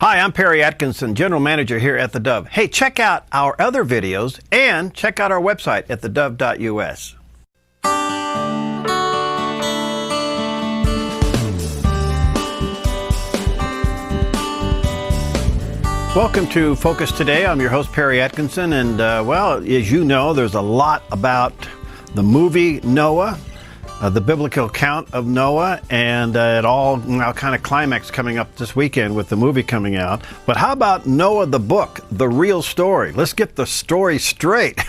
Hi, I'm Perry Atkinson, General Manager here at theDove. Hey, check out our other videos and check out our website at theDove.us. Welcome to Focus Today. I'm your host, Perry Atkinson, and well, as you know, there's a lot about the movie Noah, the biblical account of Noah, and it all now kind of climax coming up this weekend with the movie coming out. But how about Noah the book, the real story? Let's get the story straight.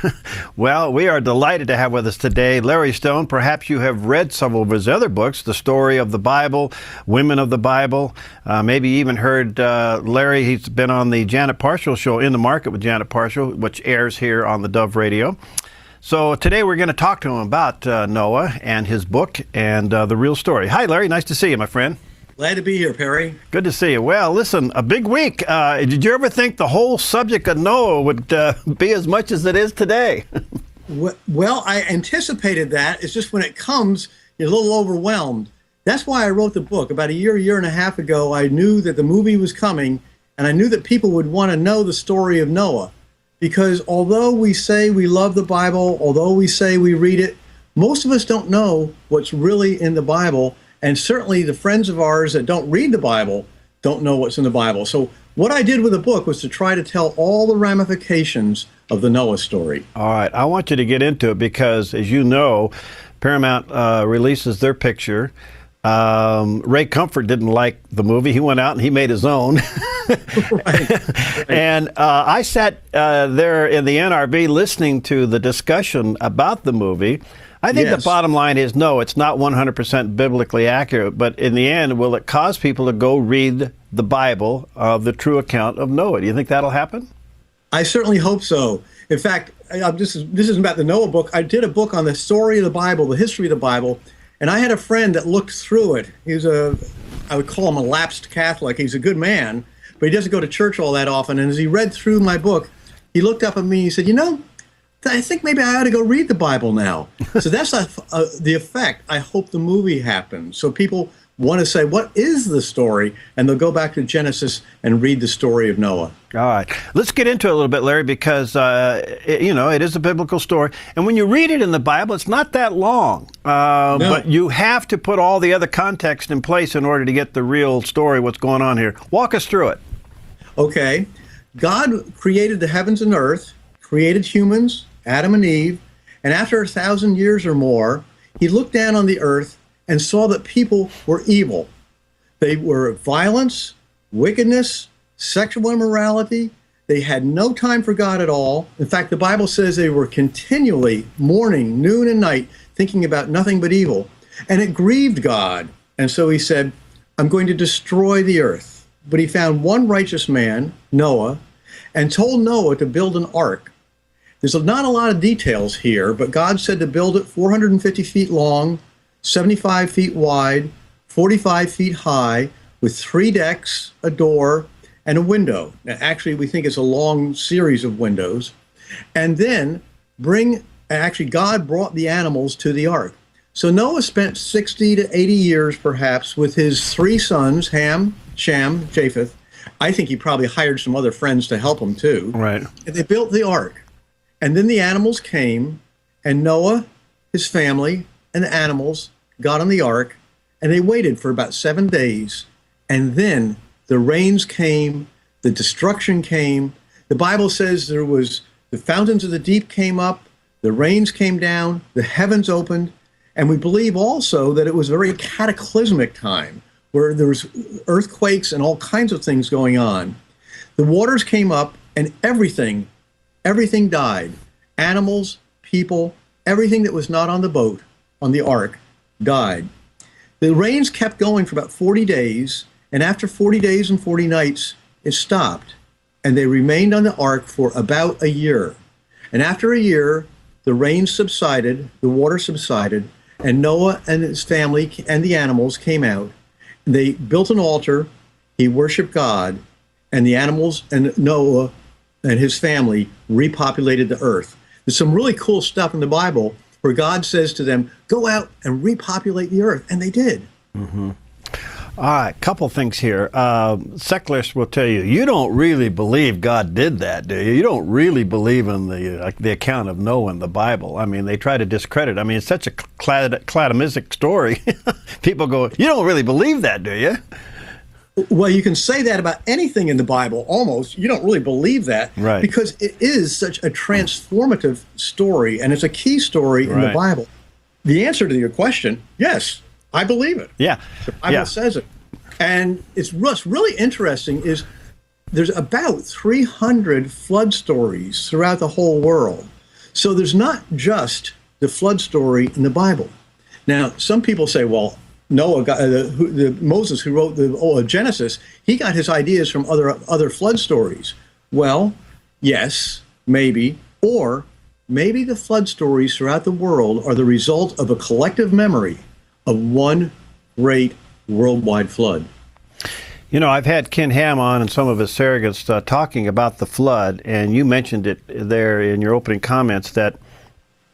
Well, we are delighted to have with us today Larry Stone. Perhaps you have read several of his other books, The Story of the Bible, Women of the Bible. Maybe even heard Larry. He's been on the Janet Parshall show, In the Market with Janet Parshall, which airs here on the Dove Radio. So today we're going to talk to him about Noah and his book and the real story. Hi, Larry. Nice to see you, my friend. Glad to be here, Perry. Good to see you. Well, listen, a big week. Did you ever think the whole subject of Noah would be as much as it is today? Well, I anticipated that. It's just when it comes, you're a little overwhelmed. That's why I wrote the book. About a year and a half ago, I knew that the movie was coming, and I knew that people would want to know the story of Noah. Because although we say we love the Bible, although we say we read it, most of us don't know what's really in the Bible. And certainly the friends of ours that don't read the Bible don't know what's in the Bible. So what I did with the book was to try to tell all the ramifications of the Noah story. All right. I want you to get into it because, as you know, Paramount releases their picture. Ray Comfort didn't like the movie. He went out and he made his own. Right. And I sat there in the NRB listening to the discussion about the movie. I think the bottom line is, no, it's not 100% biblically accurate, but in the end, will it cause people to go read the Bible, the true account of Noah? Do you think that'll happen? I certainly hope so. In fact, this isn't about the Noah book. I did a book on the story of the Bible, the history of the Bible, and I had a friend that looked through it. I would call him a lapsed Catholic. He's a good man, but he doesn't go to church all that often. And as he read through my book, he looked up at me and he said, you know, I think maybe I ought to go read the Bible now. So that's the effect I hope the movie happens. So people want to say, what is the story? And they'll go back to Genesis and read the story of Noah. All right. Let's get into it a little bit, Larry, because, it is a biblical story. And when you read it in the Bible, it's not that long. No. But you have to put all the other context in place in order to get the real story, what's going on here. Walk us through it. Okay. God created the heavens and earth, created humans, Adam and Eve, and after 1,000 years or more, he looked down on the earth and saw that people were evil. They were violence, wickedness, sexual immorality. They had no time for God at all. In fact, the Bible says they were continually, morning, noon, and night, thinking about nothing but evil. And it grieved God. And so he said, I'm going to destroy the earth. But he found one righteous man, Noah, and told Noah to build an ark. There's not a lot of details here, but God said to build it 450 feet long, 75 feet wide, 45 feet high, with 3 decks, a door, and a window. Now, actually, we think it's a long series of windows. And then God brought the animals to the ark. So Noah spent 60 to 80 years, perhaps, with his 3 sons, Ham, Shem, Japheth. I think he probably hired some other friends to help him, too. Right. And they built the ark. And then the animals came, and Noah, his family, and the animals got on the ark, and they waited for about 7 days. And then the rains came, the destruction came. The Bible says the fountains of the deep came up, the rains came down, the heavens opened. And we believe also that it was a very cataclysmic time where there was earthquakes and all kinds of things going on. The waters came up and everything died. Animals, people, everything that was not on the boat, on the ark, died. The rains kept going for about 40 days, and after 40 days and 40 nights, it stopped. And they remained on the ark for about a year. And after a year, the rain subsided, the water subsided, and Noah and his family and the animals came out. They built an altar, he worshiped God, and the animals and Noah and his family repopulated the earth. There's some really cool stuff in the Bible where God says to them, go out and repopulate the earth. And they did. Mm-hmm. All right, couple things here. Secularists will tell you, you don't really believe God did that, do you? You don't really believe in the account of Noah in the Bible. I mean, they try to discredit. I mean, it's such a cladomistic story. People go, you don't really believe that, do you? Well, you can say that about anything in the Bible, almost. You don't really believe that, right? Because it is such a transformative story, and it's a key story in the Bible. The answer to your question, yes, I believe it. Yeah. The Bible says it. And what's really interesting is there's about 300 flood stories throughout the whole world. So there's not just the flood story in the Bible. Now, some people say, well, Noah got Moses, who wrote the Genesis, he got his ideas from other flood stories. Well, yes, maybe, or maybe the flood stories throughout the world are the result of a collective memory of one great worldwide flood. You know, I've had Ken Ham on and some of his surrogates talking about the flood, and you mentioned it there in your opening comments that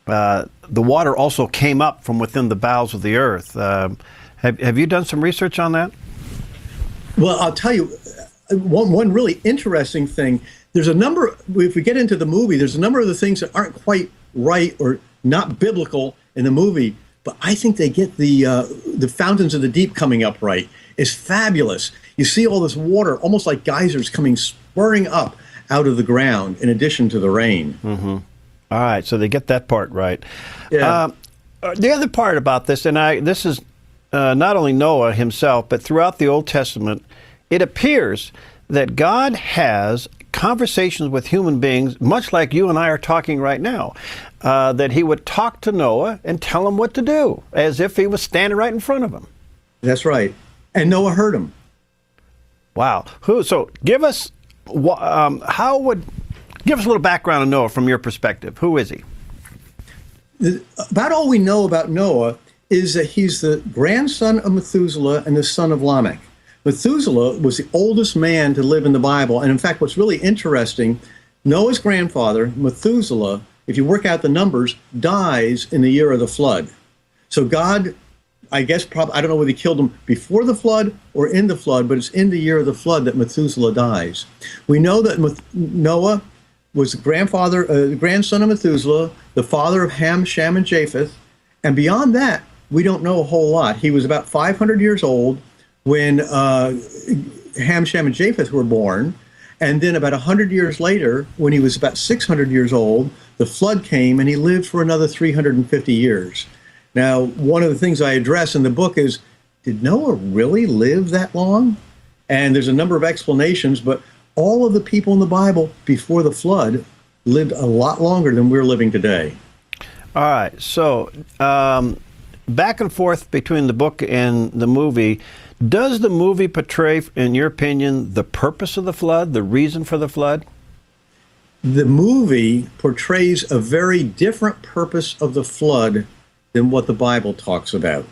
the water also came up from within the bowels of the earth. Have you done some research on that? Well, I'll tell you, one really interesting thing, there's a number, if we get into the movie, there's a number of the things that aren't quite right or not biblical in the movie, but I think they get the fountains of the deep coming up right. It's fabulous. You see all this water, almost like geysers coming spurting up out of the ground in addition to the rain. Mm-hmm. All right, so they get that part right. Yeah. The other part about this, and this is not only Noah himself, but throughout the Old Testament, it appears that God has conversations with human beings, much like you and I are talking right now, that he would talk to Noah and tell him what to do, as if he was standing right in front of him. That's right. And Noah heard him. Wow. So give us, give us a little background on Noah from your perspective. Who is he? About all we know about Noah is that he's the grandson of Methuselah and the son of Lamech. Methuselah was the oldest man to live in the Bible. And in fact, what's really interesting, Noah's grandfather, Methuselah, if you work out the numbers, dies in the year of the flood. So God, I guess, I don't know whether he killed him before the flood or in the flood, but it's in the year of the flood that Methuselah dies. We know that Noah was the grandson of Methuselah, the father of Ham, Shem, and Japheth. And beyond that, we don't know a whole lot. He was about 500 years old when Ham, Shem, and Japheth were born. And then about 100 years later, when he was about 600 years old, the flood came and he lived for another 350 years. Now, one of the things I address in the book is, did Noah really live that long? And there's a number of explanations, but all of the people in the Bible before the flood lived a lot longer than we're living today. All right, so back and forth between the book and the movie, does the movie portray, in your opinion, the purpose of the flood, the reason for the flood? The movie portrays a very different purpose of the flood than what the Bible talks about.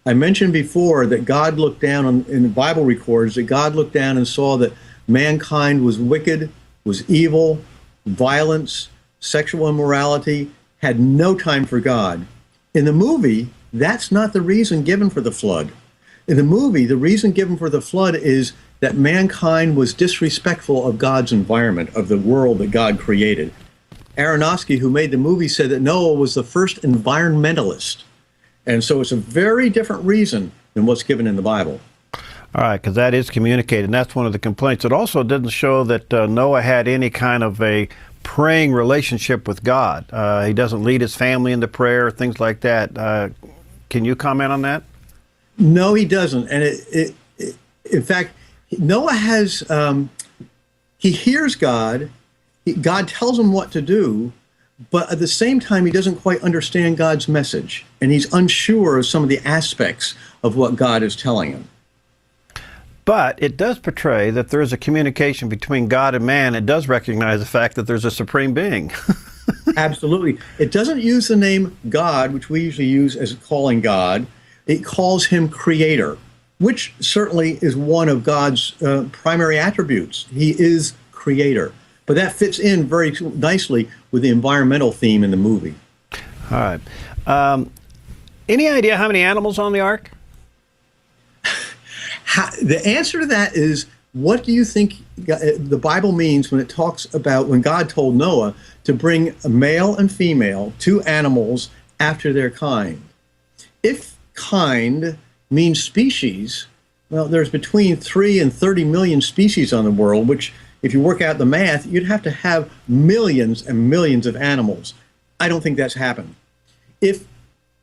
I mentioned before that God looked down in the Bible records that God looked down and saw that mankind was wicked, was evil, violence, sexual immorality, had no time for God. In the movie, that's not the reason given for the flood. In the movie, the reason given for the flood is that mankind was disrespectful of God's environment, of the world that God created. Aronofsky, who made the movie, said that Noah was the first environmentalist. And so it's a very different reason than what's given in the Bible. All right, because that is communicated, and that's one of the complaints. It also didn't show that Noah had any kind of a praying relationship with God. He doesn't lead his family into prayer, things like that. Can you comment on that? No, he doesn't. And in fact, Noah has, he hears God. God tells him what to do, but at the same time, he doesn't quite understand God's message. And he's unsure of some of the aspects of what God is telling him. But it does portray that there is a communication between God and man. It does recognize the fact that there's a supreme being. Absolutely. It doesn't use the name God, which we usually use as calling God. It calls him creator, which certainly is one of God's primary attributes. He is creator. But that fits in very nicely with the environmental theme in the movie. All right. Any idea how many animals on the ark? The answer to that is, what do you think the Bible means when it talks about when God told Noah to bring a male and female, two animals after their kind? If kind means species, well, there's between 3 and 30 million species on the world, which, if you work out the math, you'd have to have millions and millions of animals. I don't think that's happened. If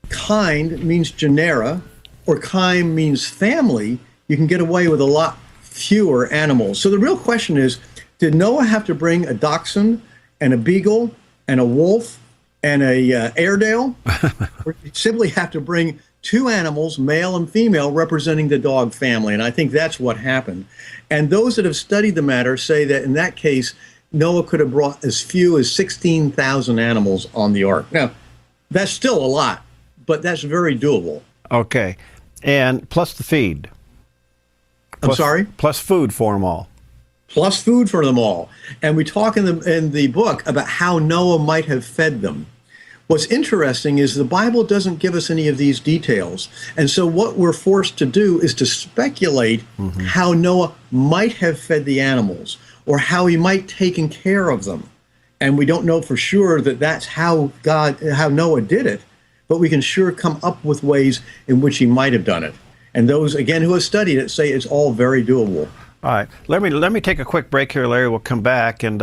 kind means genera, or kind means family, you can get away with a lot fewer animals. So the real question is, did Noah have to bring a dachshund and a beagle and a wolf and a Airedale? Or did he simply have to bring two animals, male and female, representing the dog family? And I think that's what happened. And those that have studied the matter say that in that case, Noah could have brought as few as 16,000 animals on the ark. Now, that's still a lot, but that's very doable. Okay. And plus the feed. I'm sorry? Plus food for them all. Plus food for them all. And we talk in the book about how Noah might have fed them. What's interesting is the Bible doesn't give us any of these details. And so what we're forced to do is to speculate how Noah might have fed the animals, or how he might taken care of them. And we don't know for sure that that's how Noah did it, but we can sure come up with ways in which he might have done it. And those, again, who have studied it say it's all very doable. All right. Let me take a quick break here, Larry. We'll come back and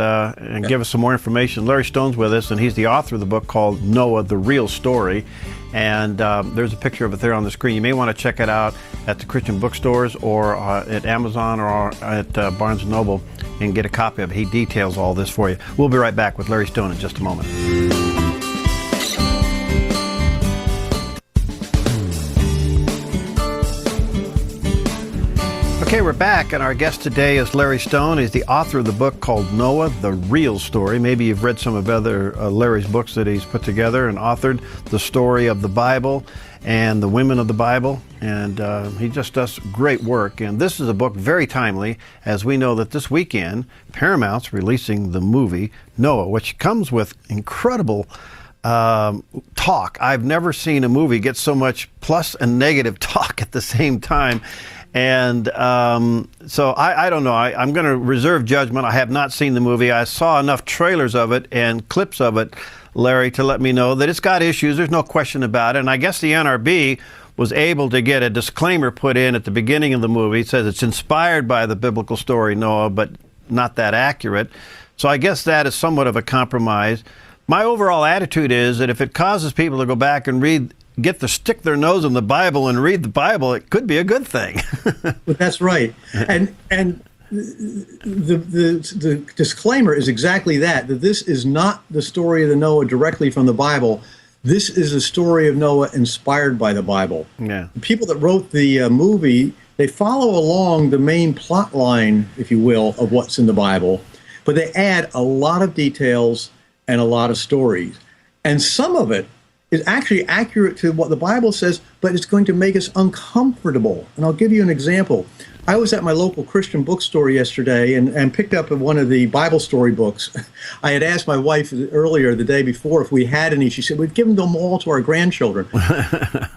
give us some more information. Larry Stone's with us, and he's the author of the book called Noah, the Real Story. And there's a picture of it there on the screen. You may want to check it out at the Christian bookstores, or at Amazon, or at Barnes & Noble, and get a copy of it. He details all this for you. We'll be right back with Larry Stone in just a moment. Okay, we're back, and our guest today is Larry Stone. He's the author of the book called Noah, the Real Story. Maybe you've read some of other Larry's books that he's put together and authored, the story of the Bible and the women of the Bible, and he just does great work. And this is a book very timely, as we know that this weekend, Paramount's releasing the movie Noah, which comes with incredible talk. I've never seen a movie get so much plus and negative talk at the same time. And so I don't know. I'm going to reserve judgment. I have not seen the movie. I saw enough trailers of it and clips of it, Larry, to let me know that it's got issues. There's no question about it. And I guess the NRB was able to get a disclaimer put in at the beginning of the movie. It says it's inspired by the biblical story, Noah, but not that accurate. So I guess that is somewhat of a compromise. My overall attitude is that if it causes people to go back and stick their nose in the Bible and read the Bible, it could be a good thing. That's right. And the disclaimer is exactly that this is not the story of the Noah directly from the Bible. This is a story of Noah inspired by the Bible. Yeah. The people that wrote the movie, they follow along the main plot line, if you will, of what's in the Bible, but they add a lot of details and a lot of stories. And some of it is actually accurate to what the Bible says, but it's going to make us uncomfortable. And I'll give you an example. I was at my local Christian bookstore yesterday and picked up one of the Bible story books. I had asked my wife earlier the day before if we had any. She said, we've given them all to our grandchildren.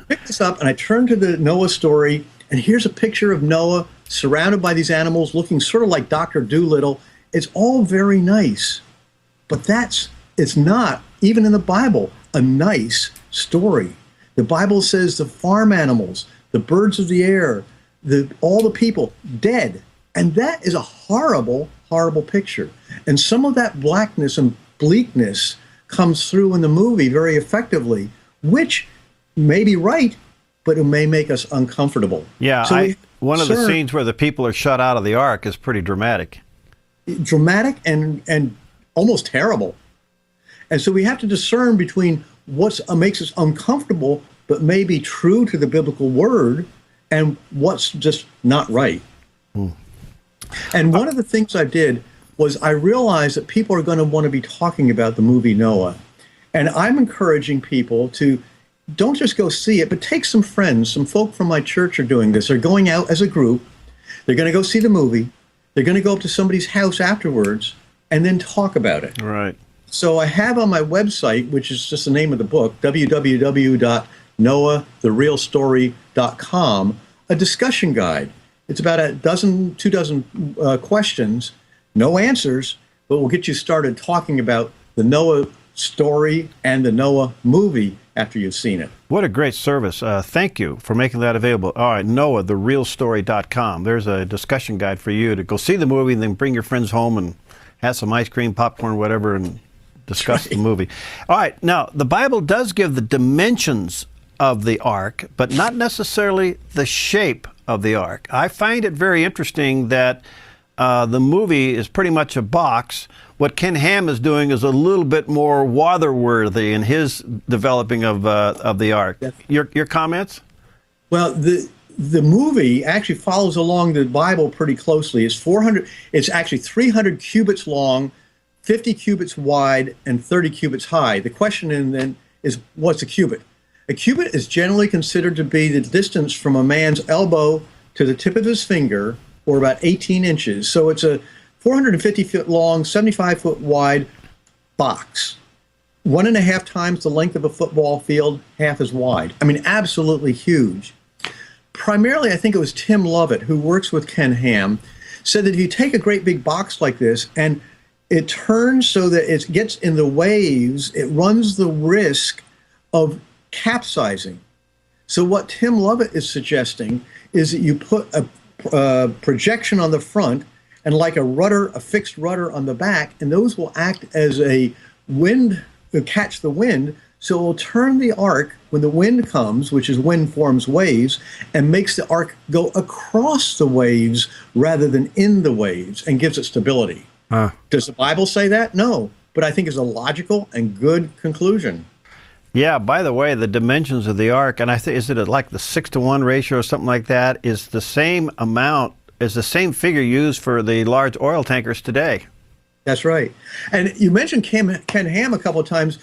Picked this up, and I turned to the Noah story, and here's a picture of Noah surrounded by these animals looking sort of like Dr. Dolittle. It's all very nice, but it's not, even in the Bible, a nice story. The Bible says the farm animals, the birds of the air, all the people dead. And that is a horrible, horrible picture. And some of that blackness and bleakness comes through in the movie very effectively, which may be right, but it may make us uncomfortable. Yeah, so one of the scenes where the people are shut out of the ark is pretty dramatic. Dramatic and almost terrible. And so we have to discern between what makes us uncomfortable, but may be true to the biblical word, and what's just not right. And one of the things I did was I realized that people are going to want to be talking about the movie Noah. And I'm encouraging people to don't just go see it, but take some friends. Some folk from my church are doing this. They're going out as a group. They're going to go see the movie. They're going to go up to somebody's house afterwards and then talk about it. Right. So I have on my website, which is just the name of the book, www.noahtherealstory.com, a discussion guide. It's about a dozen, 2 dozen questions, no answers, but we'll get you started talking about the Noah story and the Noah movie after you've seen it. What a great service. Thank you for making that available. All right, Noah, therealstory.com. There's a discussion guide for you to go see the movie and then bring your friends home and have some ice cream, popcorn, whatever, and discuss the movie. All right, now, the Bible does give the dimensions of the ark, but not necessarily the shape of the ark. I find it very interesting that the movie is pretty much a box. What Ken Ham is doing is a little bit more water-worthy in his developing of the ark. Your comments? Well, the movie actually follows along the Bible pretty closely. It's actually 300 cubits long, 50 cubits wide, and 30 cubits high. The question then is, what's a cubit? A cubit is generally considered to be the distance from a man's elbow to the tip of his finger, or about 18 inches. So it's a 450 foot long, 75 foot wide box. 1.5 times the length of a football field, half as wide. I mean, absolutely huge. Primarily, I think it was Tim Lovett, who works with Ken Ham, said that if you take a great big box like this and it turns so that it gets in the waves, it runs the risk of capsizing. So what Tim Lovett is suggesting is that you put a projection on the front and like a rudder, a fixed rudder on the back, and those will act as a wind, catch the wind, so it will turn the ark when the wind comes, which is wind forms waves, and makes the ark go across the waves rather than in the waves, and gives it stability. Does the Bible say that? No, but I think it's a logical and good conclusion. Yeah, by the way, the dimensions of the ark, and I think, is it like the 6-to-1 ratio or something like that, is the same amount, is the same figure used for the large oil tankers today. That's right. And you mentioned Ken Ham a couple of times.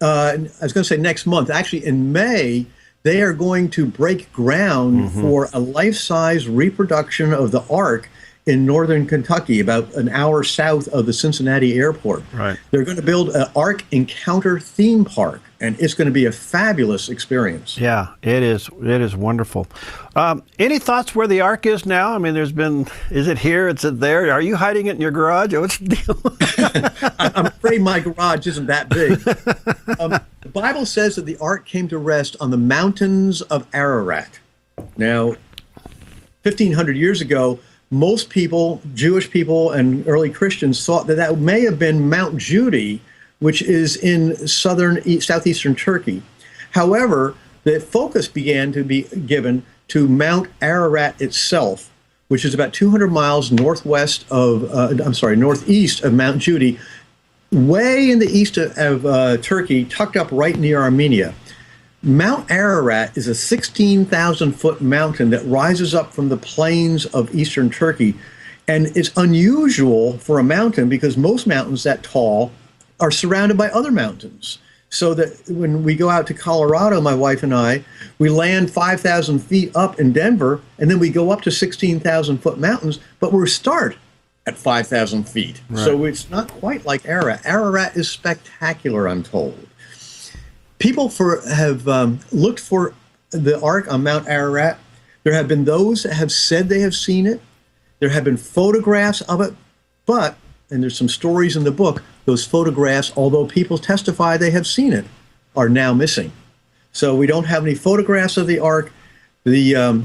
I was going to say next month. Actually, in May, they are going to break ground for a life-size reproduction of the ark in northern Kentucky, about an hour south of the Cincinnati airport. Right. They're going to build an Ark Encounter theme park, and it's going to be a fabulous experience. Yeah, it is. It is wonderful. Any thoughts where the ark is now? I mean, is it here? Is it there? Are you hiding it in your garage? What's the deal? I'm afraid my garage isn't that big. The Bible says that the ark came to rest on the mountains of Ararat. Now, 1,500 years ago, most people, Jewish people and early Christians, thought that that may have been Mount Judy, which is in southeastern Turkey. However, the focus began to be given to Mount Ararat itself, which is about 200 miles northeast of Mount Judy, way in the east of Turkey, tucked up right near Armenia. Mount Ararat is a 16,000-foot mountain that rises up from the plains of eastern Turkey. And it's unusual for a mountain because most mountains that tall are surrounded by other mountains. So that when we go out to Colorado, my wife and I, we land 5,000 feet up in Denver, and then we go up to 16,000-foot mountains, but we start at 5,000 feet. Right. So it's not quite like Ararat. Ararat is spectacular, I'm told. People have looked for the ark on Mount Ararat. There have been those that have said they have seen it. There have been photographs of it, and there's some stories in the book, those photographs, although people testify they have seen it, are now missing. So we don't have any photographs of the ark. The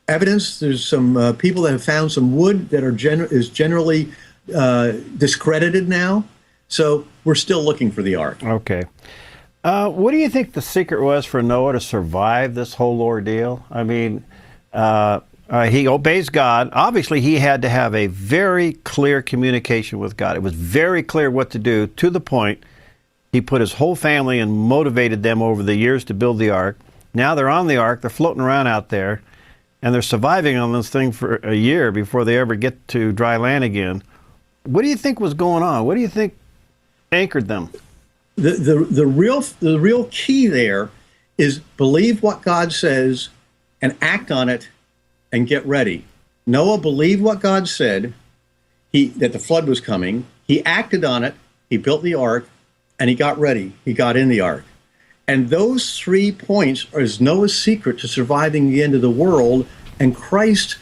evidence, there's some people that have found some wood that is generally discredited now. So we're still looking for the ark. Okay. What do you think the secret was for Noah to survive this whole ordeal? I mean, he obeys God. Obviously, he had to have a very clear communication with God. It was very clear what to do, to the point he put his whole family and motivated them over the years to build the ark. Now they're on the ark, they're floating around out there, and they're surviving on this thing for a year before they ever get to dry land again. What do you think was going on? What do you think anchored them? The real key there is believe what God says and act on it and get ready. Noah believed what God said, that the flood was coming. He acted on it. He built the ark, and he got ready. He got in the ark. And those 3 points is Noah's secret to surviving the end of the world, and Christ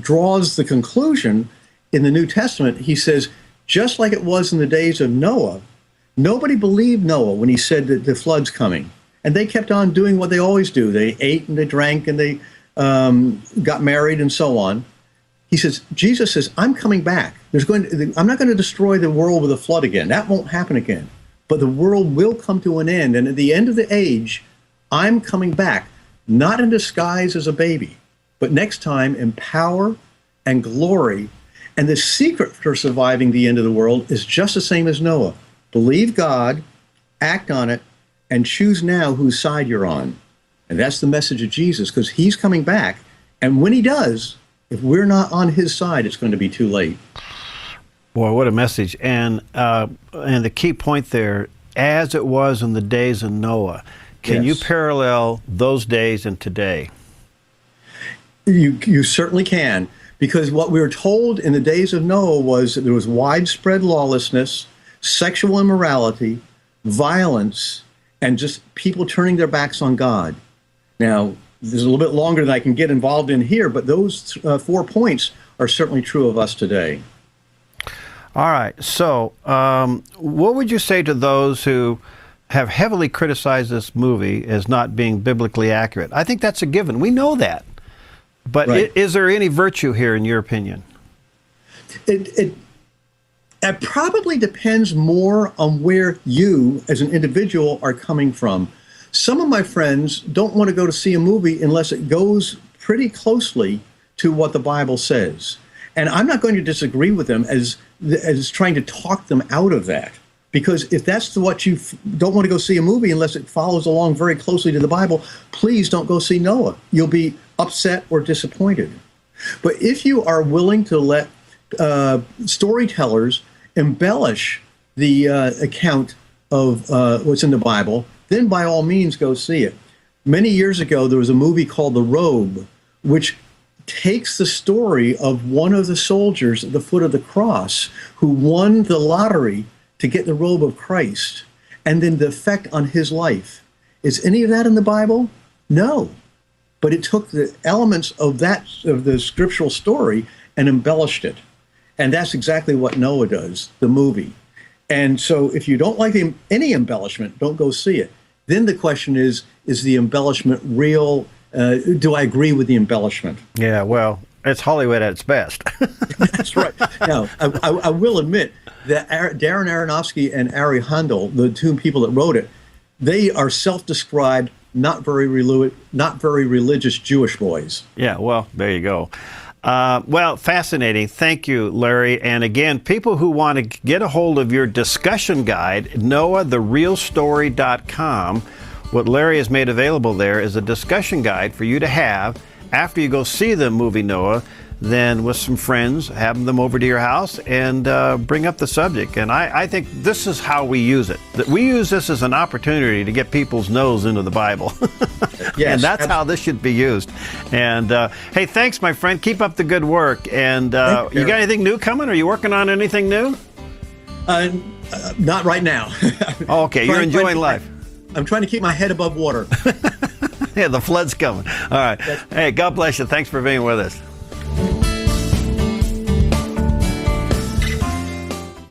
draws the conclusion in the New Testament. He says, just like it was in the days of Noah, nobody believed Noah when he said that the flood's coming. And they kept on doing what they always do. They ate and they drank and they got married and so on. He says, Jesus says, I'm coming back. I'm not going to destroy the world with a flood again. That won't happen again. But the world will come to an end. And at the end of the age, I'm coming back, not in disguise as a baby, but next time in power and glory. And the secret for surviving the end of the world is just the same as Noah. Believe God, act on it, and choose now whose side you're on. And that's the message of Jesus, because he's coming back. And when he does, if we're not on his side, it's going to be too late. Boy, what a message. And the key point there, as it was in the days of Noah, can you parallel those days and today? You certainly can, because what we were told in the days of Noah was that there was widespread lawlessness, sexual immorality, violence, and just people turning their backs on God. Now, there's a little bit longer than I can get involved in here, but those 4 points are certainly true of us today. All right. So what would you say to those who have heavily criticized this movie as not being biblically accurate? I think that's a given. We know that. But is there any virtue here, in your opinion? It probably depends more on where you, as an individual, are coming from. Some of my friends don't want to go to see a movie unless it goes pretty closely to what the Bible says. And I'm not going to disagree with them as trying to talk them out of that. Because if that's what you don't want to go see a movie unless it follows along very closely to the Bible, please don't go see Noah. You'll be upset or disappointed. But if you are willing to let storytellers embellish the account of what's in the Bible, then by all means go see it. Many years ago, there was a movie called The Robe, which takes the story of one of the soldiers at the foot of the cross who won the lottery to get the robe of Christ, and then the effect on his life. Is any of that in the Bible? No. But it took the elements of the scriptural story and embellished it. And that's exactly what Noah does, the movie. And so if you don't like any embellishment, don't go see it. Then the question is the embellishment real? Do I agree with the embellishment? Yeah, well, it's Hollywood at its best. That's right. Now, I will admit that Darren Aronofsky and Ari Handel, the two people that wrote it, they are self-described, not very religious Jewish boys. Yeah, well, there you go. Well, fascinating. Thank you, Larry. And again, people who want to get a hold of your discussion guide, NoahTheRealStory.com, what Larry has made available there is a discussion guide for you to have after you go see the movie Noah, then with some friends, have them over to your house and bring up the subject. And I think this is how we use it. We use this as an opportunity to get people's nose into the Bible. Yes, and that's how this should be used. And hey, thanks, my friend. Keep up the good work. And you got anything new coming? Are you working on anything new? Not right now. Oh, okay, you're enjoying life. I'm trying to keep my head above water. Yeah, the flood's coming. All right. Hey, God bless you. Thanks for being with us.